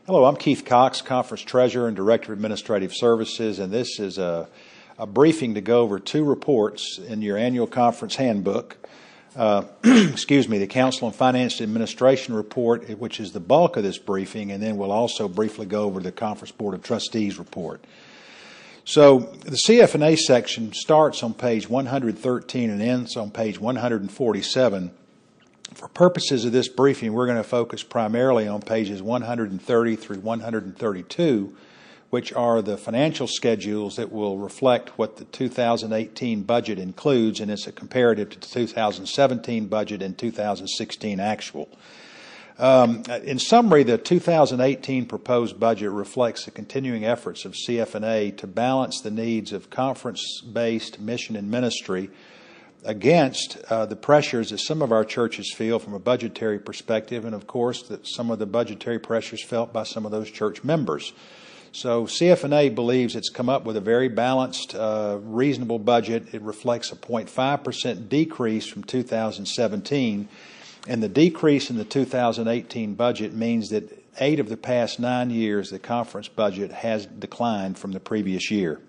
Hello, I'm Keith Cox, Conference Treasurer and Director of Administrative Services, and this is a briefing to go over two reports in your annual conference handbook. The Council on Finance and Administration report, which is the bulk of this briefing, and then we'll also briefly go over the Conference Board of Trustees report. So the CF&A section starts on page 113 and ends on page 147. For purposes of this briefing, we're going to focus primarily on pages 130 through 132, which are the financial schedules that will reflect what the 2018 budget includes, and it's a comparative to the 2017 budget and 2016 actual. In summary, the 2018 proposed budget reflects the continuing efforts of CF&A to balance the needs of conference-based mission and ministry against the pressures that some of our churches feel from a budgetary perspective, and of course that some of the budgetary pressures felt by some of those church members. So CF&A believes it's come up with a very balanced, reasonable budget. It reflects a 0.5% decrease from 2017, and the decrease in the 2018 budget means that 8 of the past 9 years the conference budget has declined from the previous year.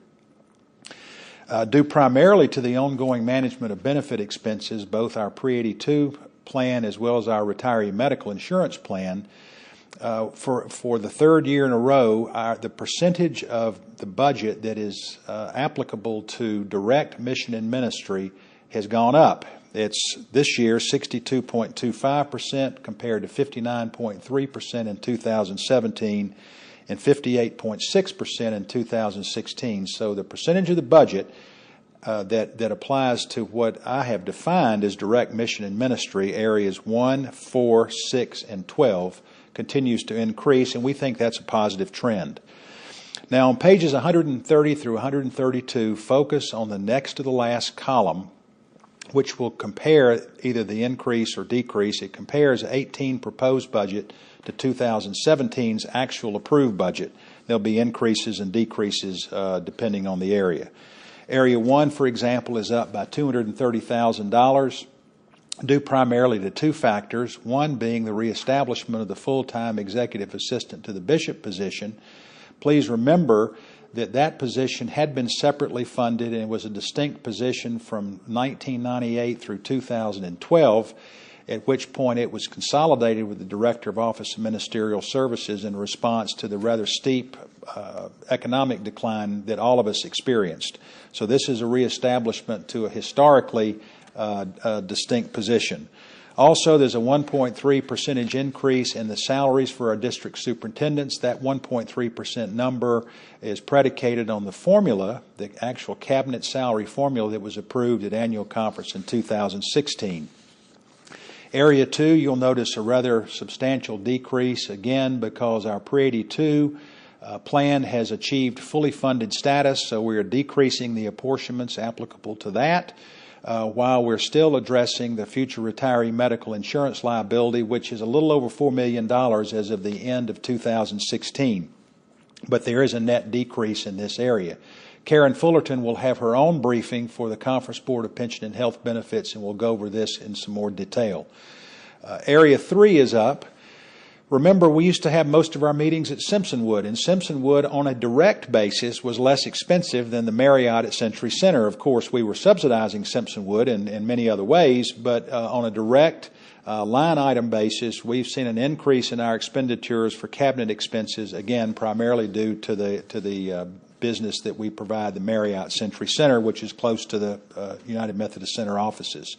Due primarily to the ongoing management of benefit expenses, both our pre-82 plan as well as our retiree medical insurance plan, for the third year in a row, the percentage of the budget that is applicable to direct mission and ministry has gone up. It's this year 62.25% compared to 59.3% in 2017 and 58.6% in 2016. So the percentage of the budget that applies to what I have defined as direct mission and ministry, areas 1, 4, 6, and 12, continues to increase, and we think that's a positive trend. Now, on pages 130 through 132, focus on the next to the last column, which will compare either the increase or decrease. It compares 18 proposed budget to 2017's actual approved budget. There'll be increases and decreases depending on the area. Area 1, for example, is up by $230,000, due primarily to two factors, one being the reestablishment of the full-time executive assistant to the bishop position. Please remember that that position had been separately funded and it was a distinct position from 1998 through 2012, at which point it was consolidated with the Director of Office of Ministerial Services in response to the rather steep economic decline that all of us experienced. So this is a reestablishment to a historically distinct position. Also, there's a 1.3% increase in the salaries for our district superintendents. That 1.3% number is predicated on the formula, the actual cabinet salary formula that was approved at annual conference in 2016. Area 2, you'll notice a rather substantial decrease, again, because our pre-82 plan has achieved fully funded status, so we are decreasing the apportionments applicable to that, while we're still addressing the future retiree medical insurance liability, which is a little over $4 million as of the end of 2016. But there is a net decrease in this area. Karen Fullerton will have her own briefing for the Conference Board of Pension and Health Benefits, and we'll go over this in some more detail. Area 3 is up. Remember, we used to have most of our meetings at Simpsonwood, and Simpsonwood on a direct basis was less expensive than the Marriott at Century Center. Of course, we were subsidizing Simpsonwood in many other ways, but on a direct line item basis, we've seen an increase in our expenditures for cabinet expenses, again, primarily due to the business that we provide the Marriott Century Center, which is close to the United Methodist Center offices.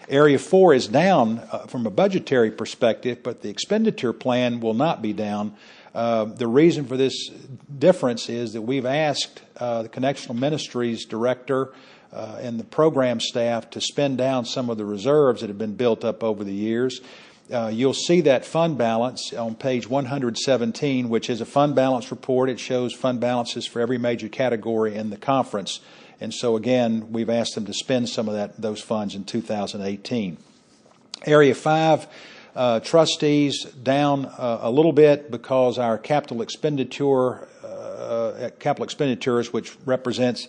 Area 4 is down from a budgetary perspective, but the expenditure plan will not be down. The reason for this difference is that we've asked the Connectional Ministries Director and the program staff to spend down some of the reserves that have been built up over the years. You'll see that fund balance on page 117, which is a fund balance report. It shows fund balances for every major category in the conference. And so, again, we've asked them to spend some of those funds in 2018. Area 5, trustees down a little bit because our capital expenditure capital expenditures, which represents,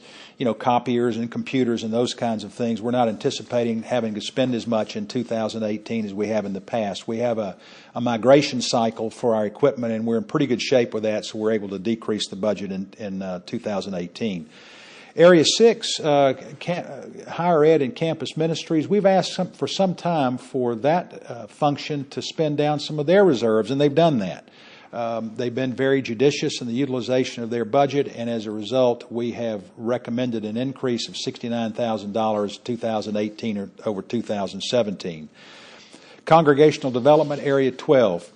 copiers and computers and those kinds of things. We're not anticipating having to spend as much in 2018 as we have in the past. We have a migration cycle for our equipment, and we're in pretty good shape with that, so we're able to decrease the budget in 2018. Area 6, higher ed and campus ministries, we've asked for some time for that function to spend down some of their reserves, and they've done that. They've been very judicious in the utilization of their budget, and as a result, we have recommended an increase of $69,000 2018 over 2017. Congregational development, Area 12,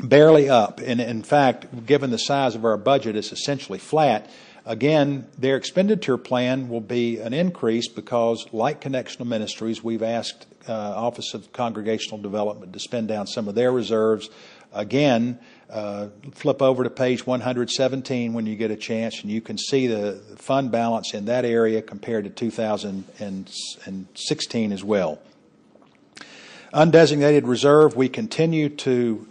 barely up, and in fact, given the size of our budget, it's essentially flat. Again, their expenditure plan will be an increase because, like Connectional Ministries, we've asked Office of Congregational Development to spend down some of their reserves. Again, flip over to page 117 when you get a chance, and you can see the fund balance in that area compared to 2016 as well. Undesignated reserve, we continue to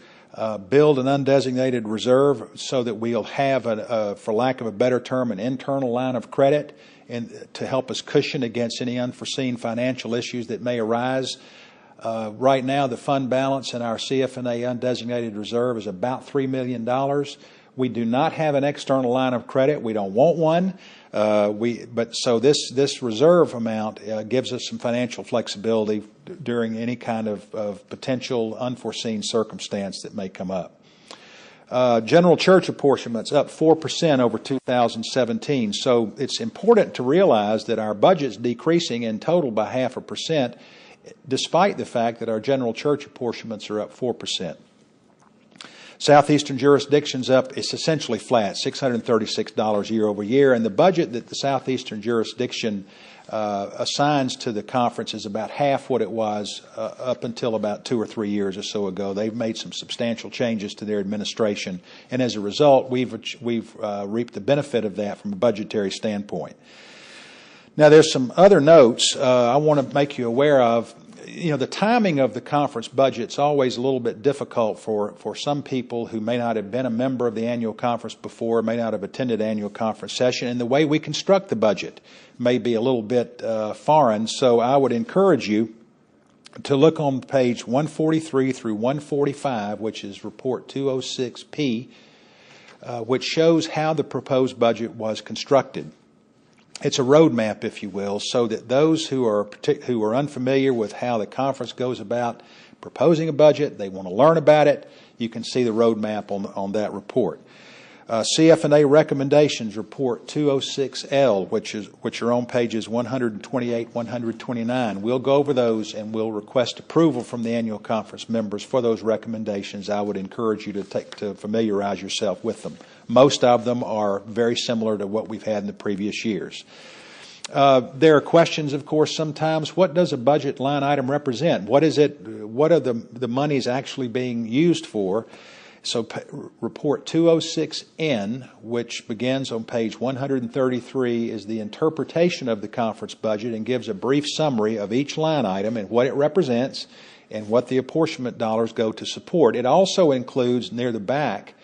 build an undesignated reserve so that we'll have, for lack of a better term, an internal line of credit and to help us cushion against any unforeseen financial issues that may arise. Right now, the fund balance in our CF&A undesignated reserve is about $3 million. We do not have an external line of credit. We don't want one. So this reserve amount gives us some financial flexibility during any kind of potential unforeseen circumstance that may come up. General church apportionments up 4% over 2017. So it's important to realize that our budget's decreasing in total by 0.5%, despite the fact that our general church apportionments are up 4%. Southeastern jurisdiction's up, it's essentially flat, $636 year over year, and the budget that the Southeastern jurisdiction assigns to the conference is about half what it was up until about 2 or 3 years or so ago. They've made some substantial changes to their administration, and as a result, we've reaped the benefit of that from a budgetary standpoint. Now, there's some other notes I want to make you aware of. The timing of the conference budget's always a little bit difficult for some people who may not have been a member of the annual conference before, may not have attended annual conference session, and the way we construct the budget may be a little bit foreign. So I would encourage you to look on page 143 through 145, which is Report 206P, which shows how the proposed budget was constructed. It's a roadmap, if you will, so that those who are unfamiliar with how the conference goes about proposing a budget, they want to learn about it, you can see the roadmap on that report. CF&A recommendations, Report 206L, which are on pages 128, 129. We'll go over those and we'll request approval from the annual conference members for those recommendations. I would encourage you to familiarize yourself with them. Most of them are very similar to what we've had in the previous years. There are questions, of course, sometimes. What does a budget line item represent? What is it? What are the monies actually being used for? So Report 206N, which begins on page 133, is the interpretation of the conference budget and gives a brief summary of each line item and what it represents and what the apportionment dollars go to support. It also includes, near the back,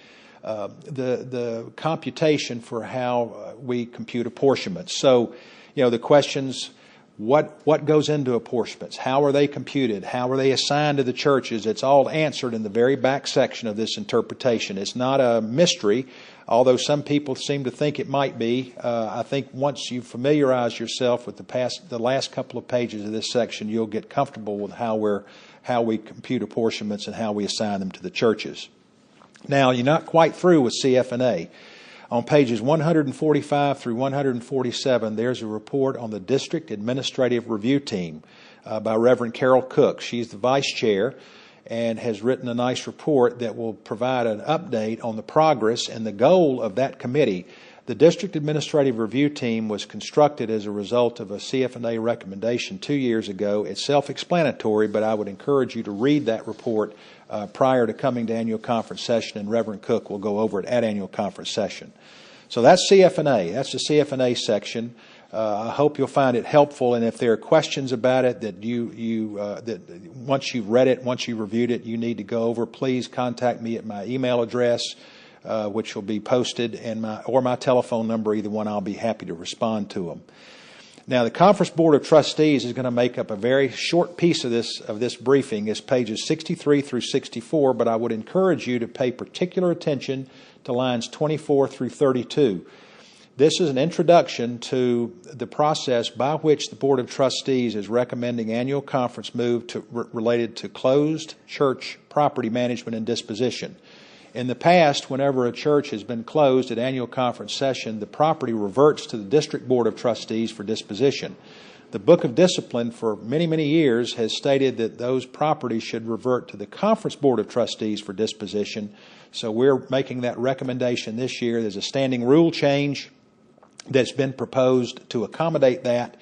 the computation for how we compute apportionments. So, the questions, what goes into apportionments? How are they computed? How are they assigned to the churches? It's all answered in the very back section of this interpretation. It's not a mystery, although some people seem to think it might be. I think once you familiarize yourself with the last couple of pages of this section, you'll get comfortable with how we compute apportionments and how we assign them to the churches. Now, you're not quite through with CF&A. On pages 145 through 147, there's a report on the District Administrative Review Team by Reverend Carol Cook. She's the vice chair and has written a nice report that will provide an update on the progress and the goal of that committee. The District Administrative Review Team was constructed as a result of a CF&A recommendation 2 years ago. It's self-explanatory, but I would encourage you to read that report prior to coming to annual conference session, and Reverend Cook will go over it at annual conference session. So that's CF&A. That's the CF&A section. I hope you'll find it helpful, and if there are questions about it that that once you've read it, once you've reviewed it, you need to go over, please contact me at my email address. which will be posted, and my telephone number, either one. I'll be happy to respond to them. Now, the Conference Board of Trustees is going to make up a very short piece of this briefing. It's pages 63 through 64, but I would encourage you to pay particular attention to lines 24 through 32. This is an introduction to the process by which the Board of Trustees is recommending annual conference move related to closed church property management and disposition. In the past, whenever a church has been closed at annual conference session, the property reverts to the District Board of Trustees for disposition. The Book of Discipline for many, many years has stated that those properties should revert to the Conference Board of Trustees for disposition. So we're making that recommendation this year. There's a standing rule change that's been proposed to accommodate that,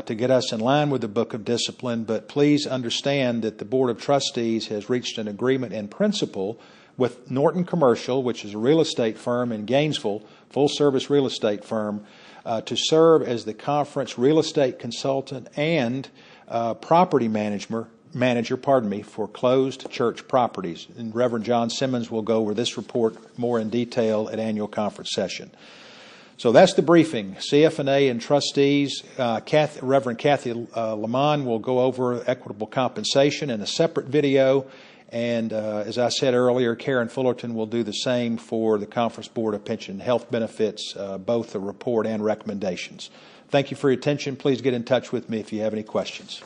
to get us in line with the Book of Discipline. But please understand that the Board of Trustees has reached an agreement in principle with Norton Commercial, which is a real estate firm in Gainesville, full-service real estate firm, to serve as the conference real estate consultant and property manager, for closed church properties. And Reverend John Simmons will go over this report more in detail at annual conference session. So that's the briefing. CFNA and trustees, Reverend Kathy Lamont will go over equitable compensation in a separate video. And as I said earlier, Karen Fullerton will do the same for the Conference Board of Pension and Health Benefits, both the report and recommendations. Thank you for your attention. Please get in touch with me if you have any questions.